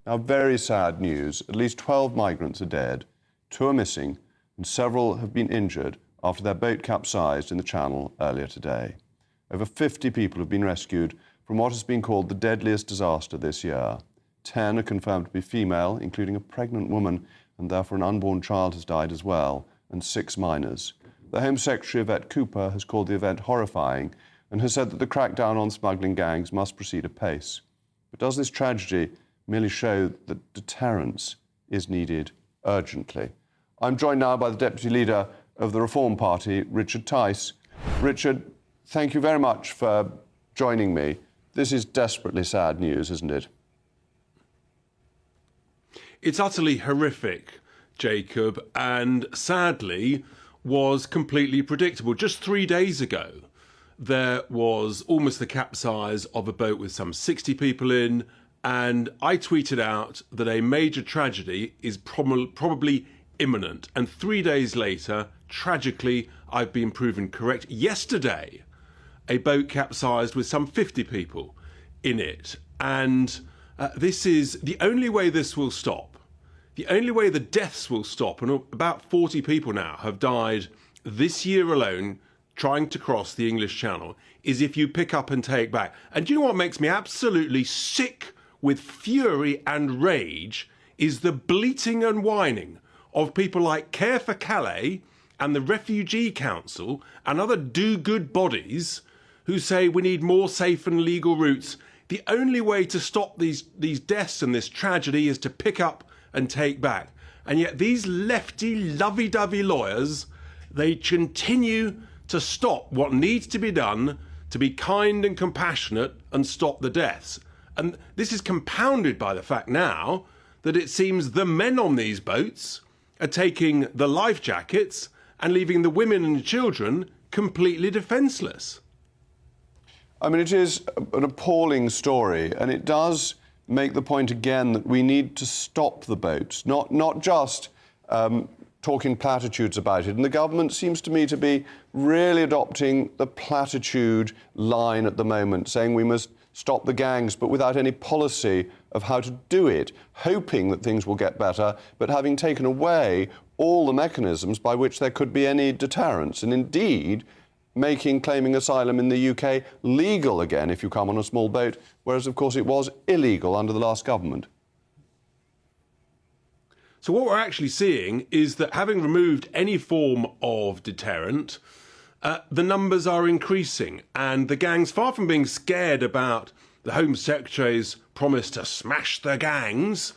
Now, very sad news. At least 12 migrants are dead, 2 are missing, and several have been injured after their boat capsized in the Channel earlier today. Over 50 people have been rescued from what has been called the deadliest disaster this year. 10 are confirmed to be female, including a pregnant woman, and therefore an unborn child has died as well, and 6 minors. The Home Secretary, Yvette Cooper, has called the event horrifying and has said that the crackdown on smuggling gangs must proceed apace. But does this tragedy merely show that deterrence is needed urgently? I'm joined now by the Deputy Leader of the Reform Party, Richard Tice. Richard, thank you very much for joining me. This is desperately sad news, isn't it? It's utterly horrific, Jacob, and sadly was completely predictable. Just 3 days ago, there was almost the capsize of a boat with some 60 people in, and I tweeted out that a major tragedy is probably imminent. And 3 days later, tragically, I've been proven correct. Yesterday, a boat capsized with some 50 people in it. And this is the only way this will stop. The only way the deaths will stop, and about 40 people now have died this year alone trying to cross the English Channel, is if you pick up and take back. And do you know what makes me absolutely sick with fury and rage is the bleating and whining of people like Care for Calais and the Refugee Council and other do-good bodies who say we need more safe and legal routes. The only way to stop these deaths and this tragedy is to pick up and take back. And yet these lefty, lovey-dovey lawyers, they continue to stop what needs to be done to be kind and compassionate and stop the deaths. And this is compounded by the fact now that it seems the men on these boats are taking the life jackets and leaving the women and children completely defenceless. I mean, it is an appalling story, and it does make the point again that we need to stop the boats, not just talking platitudes about it. And the government seems to me to be really adopting the platitude line at the moment, saying we must stop the gangs, but without any policy of how to do it, hoping that things will get better, but having taken away all the mechanisms by which there could be any deterrence, and indeed making claiming asylum in the UK legal again if you come on a small boat, whereas, of course, it was illegal under the last government. So what we're actually seeing is that having removed any form of deterrent, the numbers are increasing, and the gangs, far from being scared about the Home Secretary's promise to smash the gangs,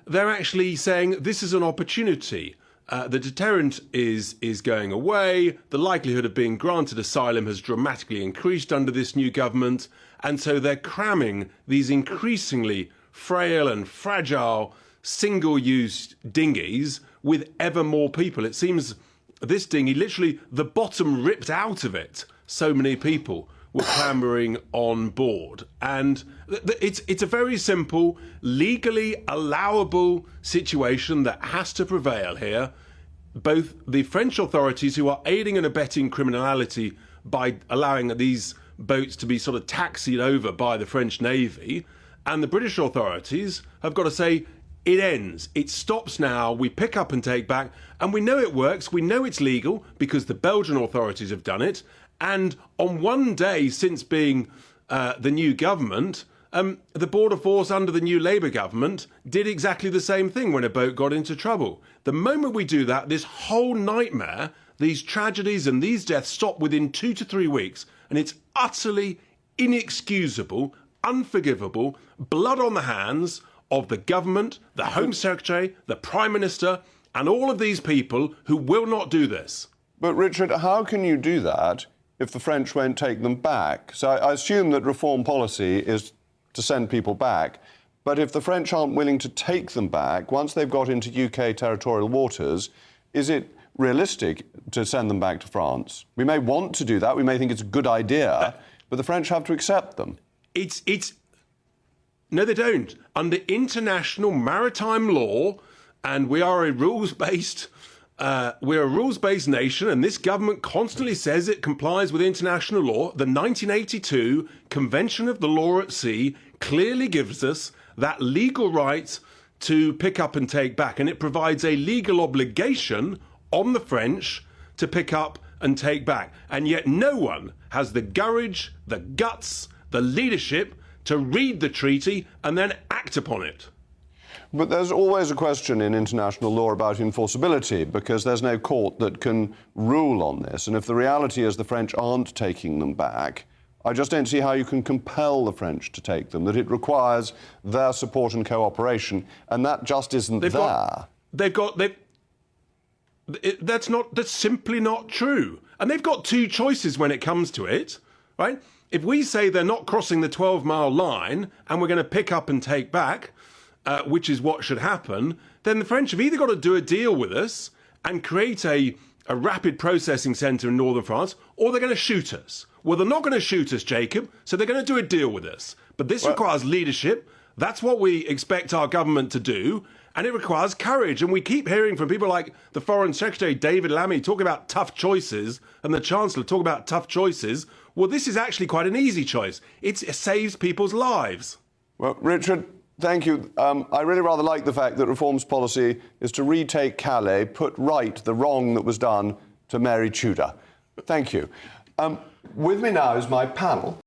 they're actually saying this is an opportunity. The deterrent is going away. The likelihood of being granted asylum has dramatically increased under this new government. And so they're cramming these increasingly frail and fragile single-use dinghies with ever more people. It seems this dinghy, literally the bottom ripped out of it. So many people were clambering on board. And it's a very simple, legally allowable situation that has to prevail here. Both the French authorities, who are aiding and abetting criminality by allowing these boats to be sort of taxied over by the French Navy, and the British authorities have got to say, it ends. It stops now. We pick up and take back. And we know it works. We know it's legal because the Belgian authorities have done it. And on one day since being the new government, the border force under the new Labour government did exactly the same thing when a boat got into trouble. The moment we do that, this whole nightmare, these tragedies and these deaths stop within 2 to 3 weeks. And it's utterly inexcusable, unforgivable, blood on the hands of the government, the Home Secretary, the Prime Minister, and all of these people who will not do this. But, Richard, how can you do that if the French won't take them back? So I assume that reform policy is to send people back. But if the French aren't willing to take them back, once they've got into UK territorial waters, is it realistic to send them back to France? We may want to do that. We may think it's a good idea, but the French have to accept them. No, they don't. Under international maritime law, and we are a rules-based nation, and this government constantly says it complies with international law. The 1982 Convention of the Law at Sea clearly gives us that legal right to pick up and take back, and it provides a legal obligation on the French to pick up and take back. And yet no one has the courage, the guts, the leadership to read the treaty and then act upon it. But there's always a question in international law about enforceability, because there's no court that can rule on this. And if the reality is the French aren't taking them back, I just don't see how you can compel the French to take them, that it requires their support and cooperation, and that just isn't that's simply not true. And they've got two choices when it comes to it, right? If we say they're not crossing the 12-mile line and we're going to pick up and take back, which is what should happen, then the French have either got to do a deal with us and create a rapid processing centre in northern France, or they're going to shoot us. Well, they're not going to shoot us, Jacob, so they're going to do a deal with us. But this requires leadership. That's what we expect our government to do, and it requires courage. And we keep hearing from people like the Foreign Secretary, David Lammy, talk about tough choices, and the Chancellor talk about tough choices. Well, this is actually quite an easy choice. It saves people's lives. Well, Richard, thank you. I really rather like the fact that Reform's policy is to retake Calais, put right the wrong that was done to Mary Tudor. Thank you. With me now is my panel.